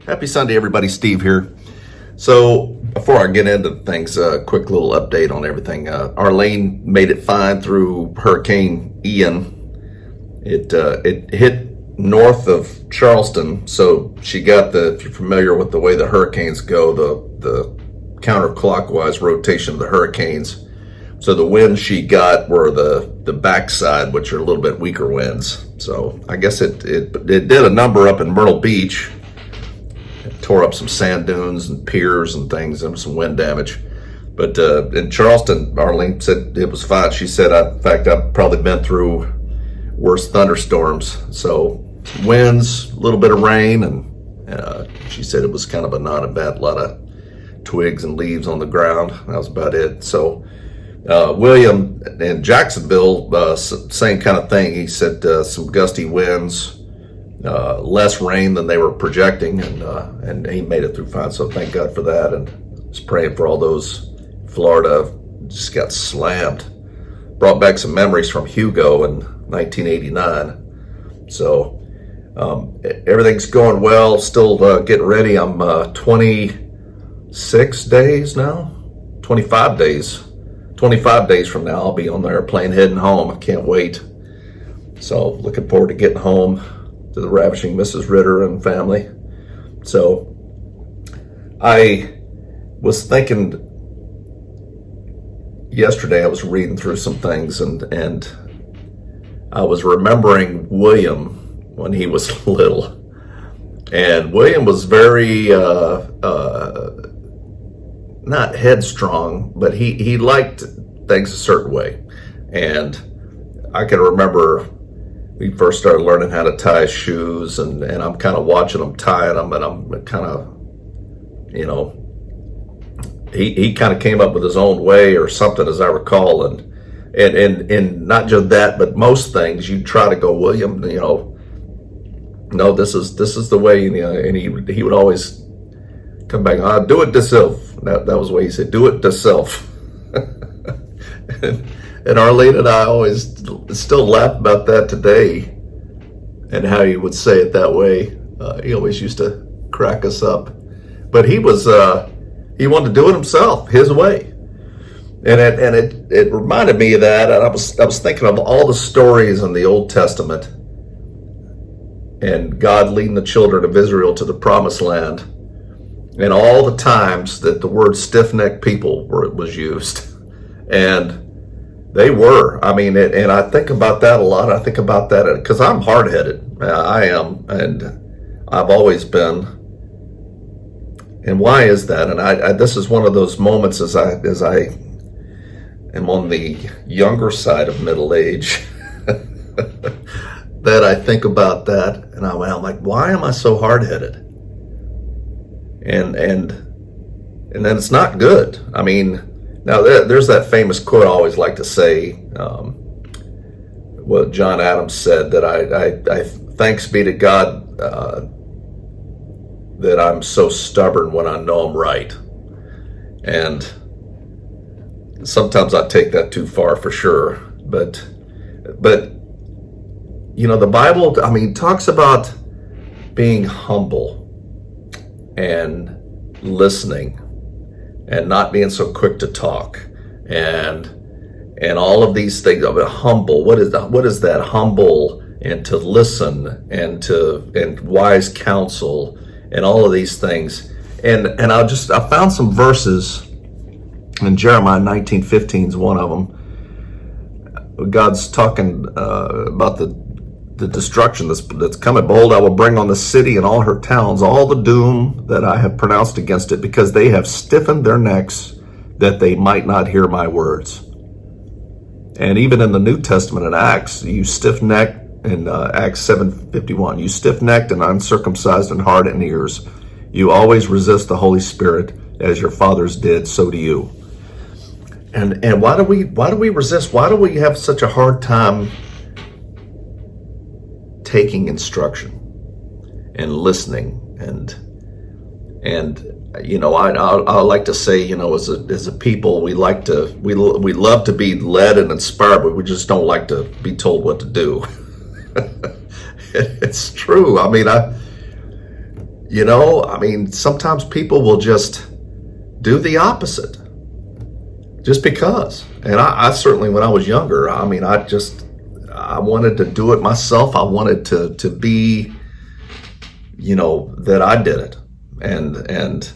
Happy Sunday, everybody. Steve here. So before I get into things, a quick little update on everything. Arlene made it fine through Hurricane Ian. It hit north of Charleston, so she got if you're familiar with the way the hurricanes go, the counterclockwise rotation of the hurricanes. So the winds she got were the backside, which are a little bit weaker winds. So I guess it did a number up in Myrtle Beach. It tore up some sand dunes and piers and things, and some wind damage. But in Charleston, Arlene said it was fine. She said, in fact, I've probably been through worse thunderstorms. So winds, a little bit of rain, and she said it was kind of a not-a-bad lot of twigs and leaves on the ground. That was about it. So William in Jacksonville, same kind of thing. He said some gusty winds, less rain than they were projecting, and he made it through fine. So thank God for that, and was praying for all those. Florida just got slammed. Brought back some memories from Hugo in 1989. So everything's going well. Still getting ready. I'm 26 days now, 25 days. 25 days from now, I'll be on the airplane heading home. I can't wait. So looking forward to getting home to the ravishing Mrs. Ritter and family. So I was thinking yesterday, I was reading through some things, and I was remembering William when he was little. And William was very not headstrong, but he liked things a certain way. And I can remember we first started learning how to tie shoes, and I'm kind of watching him tying them, and I'm kind of, he kind of came up with his own way or something, as I recall, and not just that, but most things you try to go, William, no, this is the way, and he would always come back, do it yourself. That was the way he said, do it yourself. And Arlene and I always still laugh about that today, and how he would say it that way. He always used to crack us up. But he wanted to do it himself, his way. And it reminded me of that. And I was thinking of all the stories in the Old Testament, and God leading the children of Israel to the Promised Land, and all the times that the word stiff-necked people was used. And they were. I mean, and I think about that a lot. I think about that because I'm hard-headed. I am, and I've always been. And why is that? And this is one of those moments as I am on the younger side of middle age that I think about that, and I'm like, why am I so hard-headed? And then it's not good. I mean, now there's that famous quote I always like to say, what John Adams said, that I thanks be to God that I'm so stubborn when I know I'm right. And sometimes I take that too far, for sure. But the Bible, I mean, talks about being humble and listening, and not being so quick to talk, and all of these things of humble. What is that? Humble, and to listen, and wise counsel, and all of these things. And I found some verses in Jeremiah 19:15 is one of them. God's talking about the destruction that's coming. Behold, I will bring on the city and all her towns all the doom that I have pronounced against it, because they have stiffened their necks that they might not hear my words. And even in the New Testament in Acts, you stiff-necked, in Acts 7:51, you stiff-necked and uncircumcised in heart and ears, you always resist the Holy Spirit, as your fathers did, so do you. And why do we resist? Why do we have such a hard time taking instruction and listening? And I like to say, as a people, we love to be led and inspired, but we just don't like to be told what to do. It's true. I mean, I mean, sometimes people will just do the opposite just because. And I certainly, when I was younger, I mean, I wanted to do it myself. I wanted to be, that I did it. And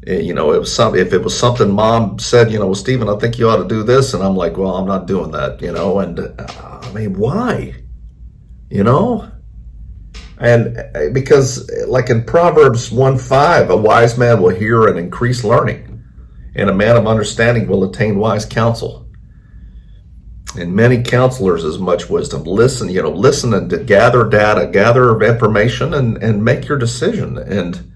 it was something, if it was something mom said, well, Stephen, I think you ought to do this. And I'm like, well, I'm not doing that, and I mean, why? And because like in Proverbs 1:5, a wise man will hear and increase learning, and a man of understanding will attain wise counsel. And many counselors is much wisdom. Listen and to gather data, gather information, and make your decision. And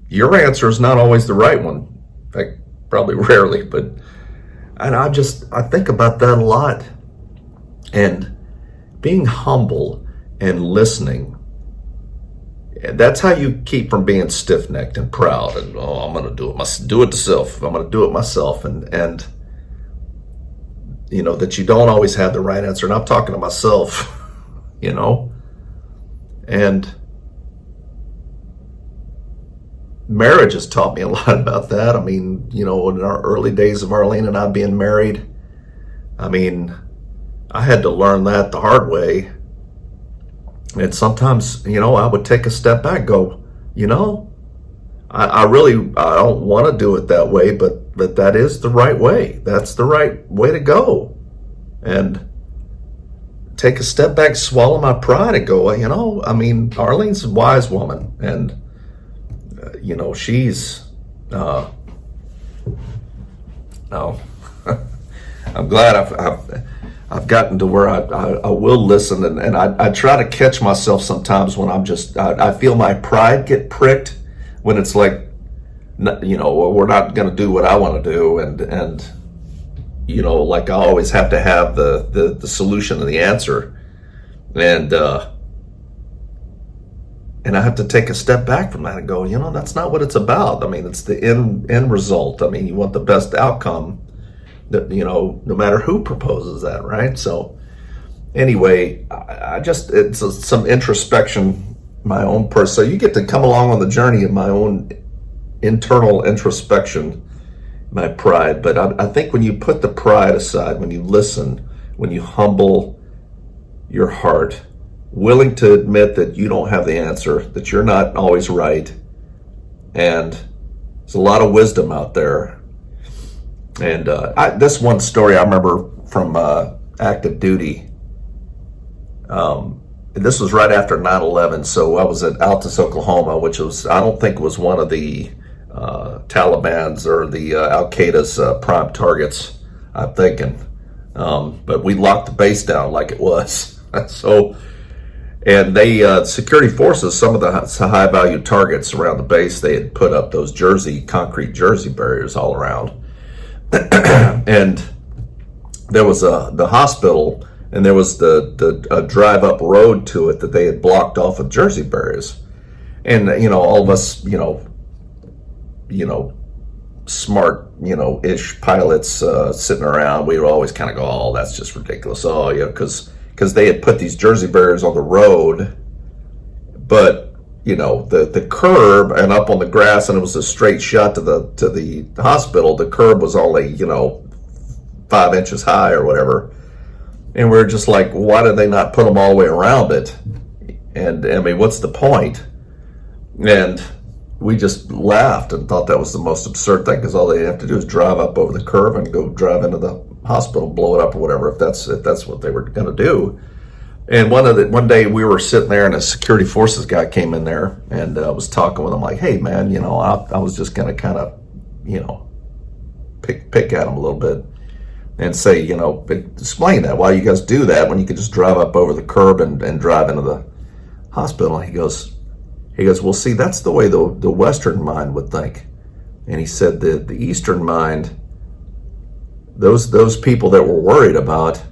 your answer is not always the right one. In fact, probably rarely, and I think about that a lot. And being humble and listening, that's how you keep from being stiff-necked and proud and, I'm going to do it myself. I'm going to do it myself. And that you don't always have the right answer. And I'm talking to myself, and marriage has taught me a lot about that. I mean, in our early days of Arlene and I being married, I mean, I had to learn that the hard way. And sometimes, I would take a step back and go, I don't want to do it that way, but that is the right way. That's the right way to go. And take a step back, swallow my pride and go, I mean, Arlene's a wise woman. And, she's, no, I'm glad I've gotten to where I will listen, and I try to catch myself sometimes when I feel my pride get pricked when it's like, we're not going to do what I want to do, and like I always have to have the solution and the answer, and I have to take a step back from that and go, that's not what it's about. I mean, it's the end result. I mean, you want the best outcome. That, no matter who proposes that, right? So anyway, it's some introspection, my own person. So you get to come along on the journey of my own internal introspection, my pride. But I think when you put the pride aside, when you listen, when you humble your heart, willing to admit that you don't have the answer, that you're not always right, and there's a lot of wisdom out there. And this one story I remember from active duty. This was right after 9/11, so I was at Altus, Oklahoma, which I don't think was one of the Taliban's or the Al Qaeda's prime targets, I'm thinking. But we locked the base down like it was. And they, security forces, some of the high value targets around the base, they had put up those concrete jersey barriers all around. And there was the hospital, and there was the drive up road to it that they had blocked off with jersey barriers. And all of us smart ish pilots sitting around, we would always kind of go, oh, that's just ridiculous. Oh yeah, because they had put these jersey barriers on the road, but the curb and up on the grass, and it was a straight shot to the hospital. The curb was only 5 inches high or whatever, and we're just like, why did they not put them all the way around it? And I mean, what's the point? And we just laughed and thought that was the most absurd thing, because all they have to do is drive up over the curb and go drive into the hospital, blow it up or whatever, if that's what they were going to do. And one day we were sitting there, and a security forces guy came in there, and was talking with him like, hey man, I was just going to kind of, pick at him a little bit and say, explain that, why you guys do that when you could just drive up over the curb and drive into the hospital. And he goes, well, see, that's the way the Western mind would think. And he said that the Eastern mind, those people that we're worried about,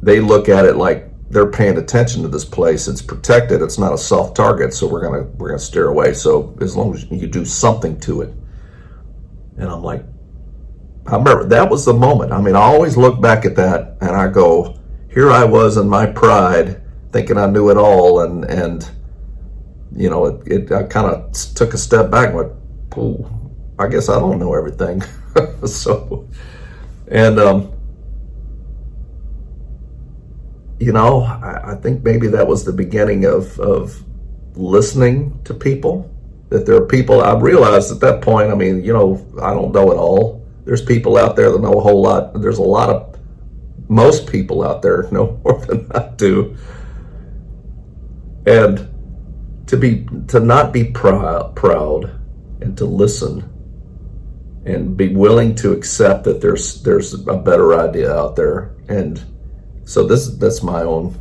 they look at it like they're paying attention to this place. It's protected. It's not a soft target, so we're gonna steer away. So as long as you do something to it. And I'm like, I remember that was the moment. I mean, I always look back at that and I go, here I was in my pride thinking I knew it all, and I kind of took a step back and went, "Ooh, I guess I don't know everything." So, and I think maybe that was the beginning of listening to people. That there are people, I realized at that point, I don't know it all. There's people out there that know a whole lot. There's most people out there know more than I do. And to not be proud and to listen and be willing to accept that there's a better idea out there. And so that's my own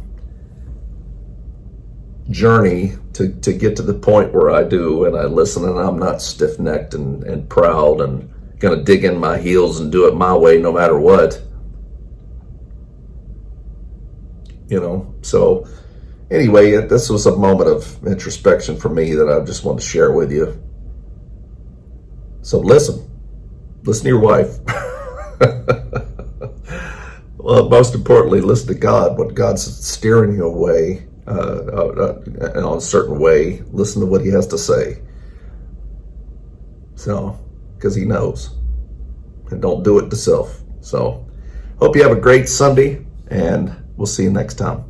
journey to get to the point where I do, and I listen, and I'm not stiff-necked and proud and gonna dig in my heels and do it my way no matter what. So anyway, this was a moment of introspection for me that I just want to share with you. So listen to your wife. Well, most importantly, listen to God. When God's steering you away in a certain way, listen to what He has to say. So, because He knows, and don't do it to self. So, hope you have a great Sunday, and we'll see you next time.